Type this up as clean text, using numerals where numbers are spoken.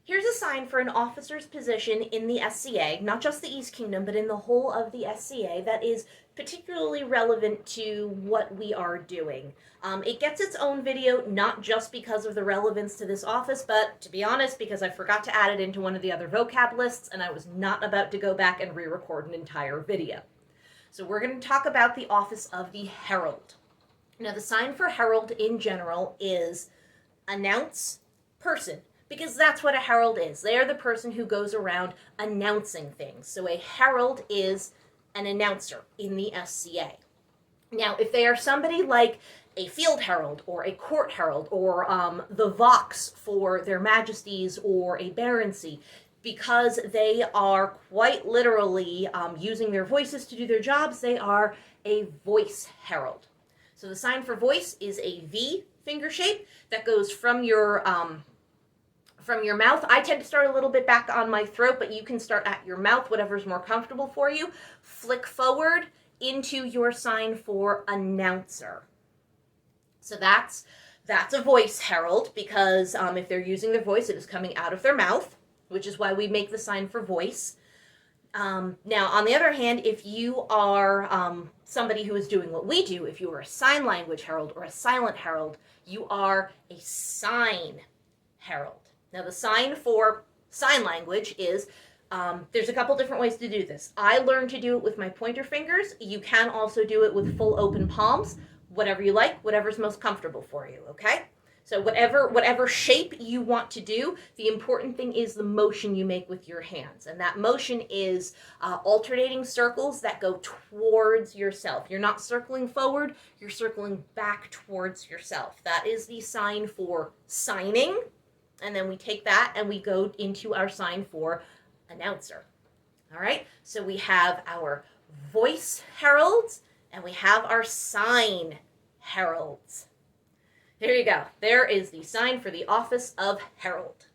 Here's a sign for an officer's position in the SCA, not just the East Kingdom, but in the whole of the SCA, that is particularly relevant to what we are doing. It gets its own video, not just because of the relevance to this office, but to be honest, because I forgot to add it into one of the other vocab lists, and I was not about to go back and re-record an entire video. So we're going to talk about the office of the herald. Now, the sign for herald in general is announce person, because that's what a herald is. They are the person who goes around announcing things. So a herald is an announcer in the SCA. Now, if they are somebody like a field herald or a court herald or the vox for their majesties or a baroncy, because they are quite literally using their voices to do their jobs, they are a voice herald. So the sign for voice is a V finger shape that goes from your mouth. I tend to start a little bit back on my throat, but you can start at your mouth, whatever's more comfortable for you. Flick forward into your sign for announcer. So that's a voice herald, because if they're using their voice, it is coming out of their mouth, which is why we make the sign for voice. Now, on the other hand, if you are somebody who is doing what we do, if you are a sign language herald or a silent herald, you are a sign herald. Now, the sign for sign language is, there's a couple different ways to do this. I learned to do it with my pointer fingers. You can also do it with full open palms, whatever you like, whatever's most comfortable for you, okay? So whatever shape you want to do, the important thing is the motion you make with your hands. And that motion is alternating circles that go towards yourself. You're not circling forward, you're circling back towards yourself. That is the sign for signing. And then we take that and we go into our sign for announcer. All right, so we have our voice heralds and we have our sign heralds. There you go. There is the sign for the office of herald.